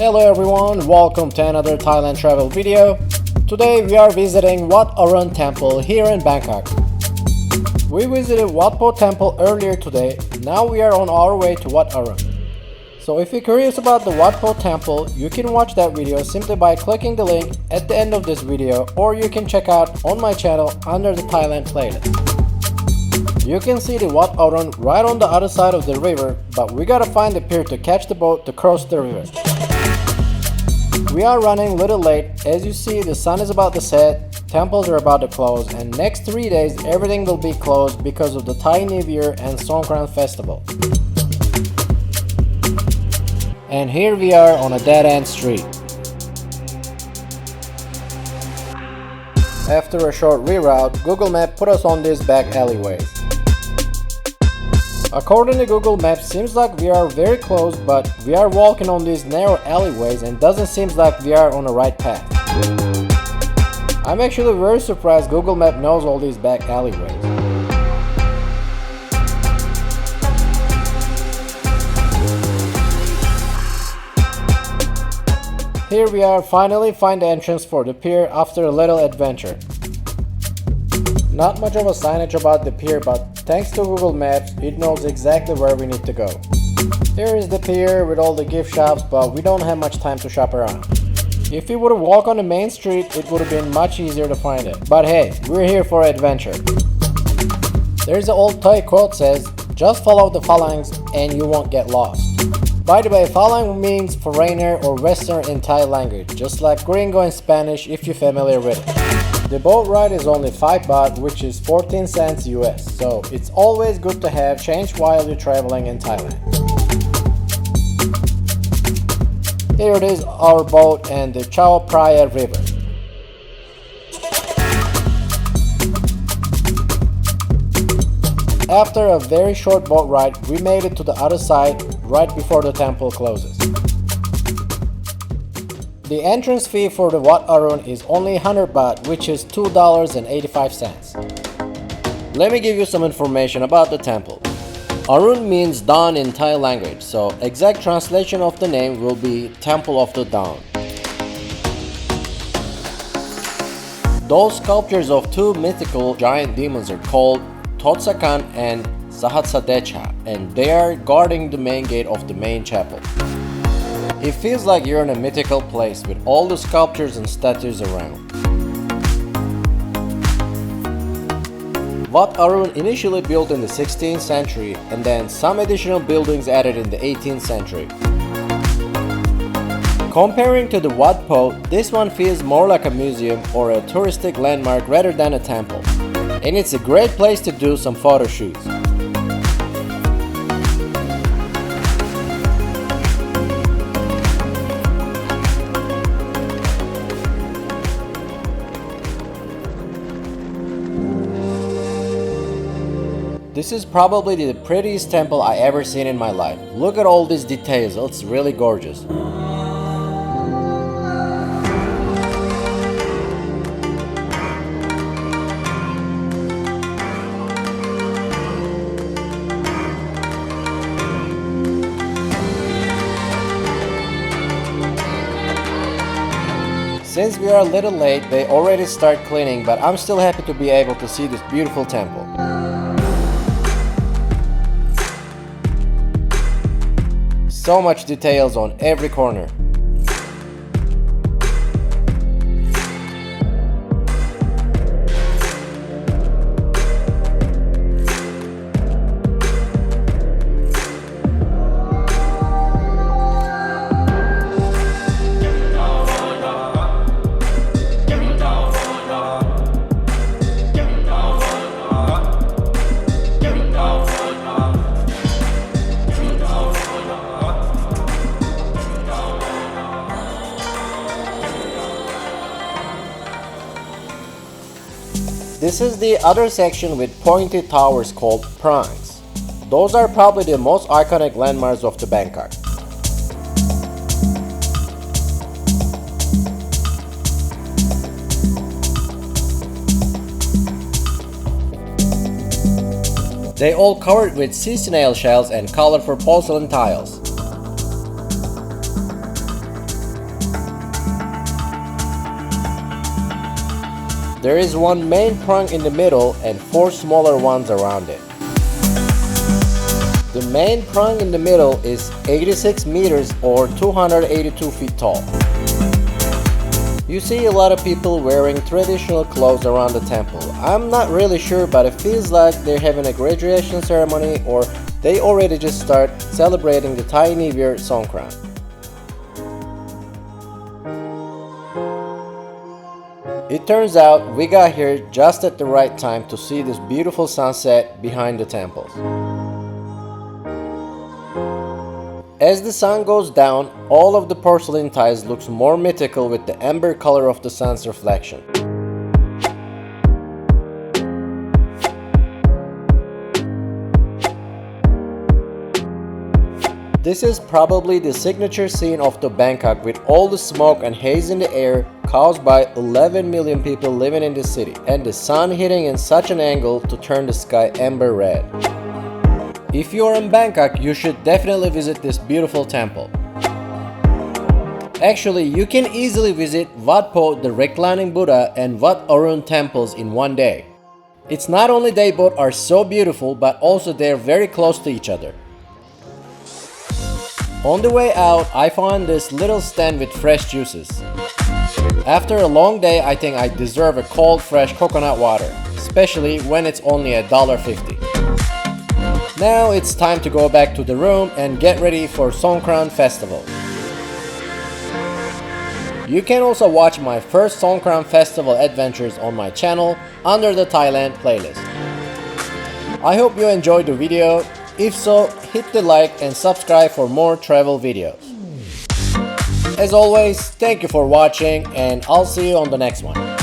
Hello everyone, welcome to another Thailand travel video. Today we are visiting Wat Arun temple here in Bangkok. We visited Wat Po temple earlier today, now we are on our way to Wat Arun. So if you're curious about the Wat Po temple, you can watch that video simply by clicking the link at the end of this video, or you can check out on my channel under the Thailand playlist. You can see the Wat Arun right on the other side of the river, but we gotta find the pier to catch the boat to cross the river. We are running a little late. As you see, the sun is about to set, temples are about to close, and next 3 days everything will be closed because of the Thai New Year and Songkran festival. And here we are on a dead-end street. After a short reroute, Google Maps put us on these back alleyways. According to Google Maps, seems like we are very close, but we are walking on these narrow alleyways and doesn't seem like we are on the right path. I'm actually very surprised Google Maps knows all these back alleyways. Here we are, finally find the entrance for the pier after a little adventure. Not much of a signage about the pier, but thanks to Google Maps, it knows exactly where we need to go. Here is the pier with all the gift shops, but we don't have much time to shop around. If we would have walked on the main street, it would have been much easier to find it. But hey, we're here for adventure. There's an old Thai quote says, just follow the phalanx and you won't get lost. By the way, phalanx means foreigner or western in Thai language, just like gringo in Spanish if you're familiar with it. The boat ride is only 5 baht, which is 14 cents US, so it's always good to have change while you're traveling in Thailand. Here it is, our boat and the Chao Phraya River. After a very short boat ride, we made it to the other side right before the temple closes. The entrance fee for the Wat Arun is only 100 baht, which is $2.85. Let me give you some information about the temple. Arun means dawn in Thai language, so exact translation of the name will be Temple of the Dawn. Those sculptures of two mythical giant demons are called Totsakan and Sahasradecha, and they are guarding the main gate of the main chapel. It feels like you're in a mythical place with all the sculptures and statues around. Wat Arun initially built in the 16th century and then some additional buildings added in the 18th century. Comparing to the Wat Po, this one feels more like a museum or a touristic landmark rather than a temple. And it's a great place to do some photo shoots. This is probably the prettiest temple I ever seen in my life. Look at all these details, it's really gorgeous. Since we are a little late, they already start cleaning, but I'm still happy to be able to see this beautiful temple. So much details on every corner. This is the other section with pointed towers called prongs. Those are probably the most iconic landmarks of the Bangkok. They all covered with sea snail shells and colorful porcelain tiles. There is one main prong in the middle and 4 smaller ones around it. The main prong in the middle is 86 meters or 282 feet tall. You see a lot of people wearing traditional clothes around the temple. I'm not really sure, but it feels like they're having a graduation ceremony or they already just start celebrating the Thai New Year Songkran. It turns out we got here just at the right time to see this beautiful sunset behind the temples. As the sun goes down, all of the porcelain tiles looks more mythical with the amber color of the sun's reflection. This is probably the signature scene of the Bangkok with all the smoke and haze in the air caused by 11 million people living in the city and the sun hitting in such an angle to turn the sky amber red. If you are in Bangkok, you should definitely visit this beautiful temple. Actually, you can easily visit Wat Po, the reclining Buddha, and Wat Arun temples in one day. It's not only they both are so beautiful, but also they are very close to each other. On the way out, I found this little stand with fresh juices. After a long day, I think I deserve a cold, fresh coconut water, especially when it's only $1.50. Now it's time to go back to the room and get ready for Songkran Festival. You can also watch my first Songkran Festival adventures on my channel under the Thailand playlist. I hope you enjoyed the video. If so, hit the like and subscribe for more travel videos. As always, thank you for watching and I'll see you on the next one.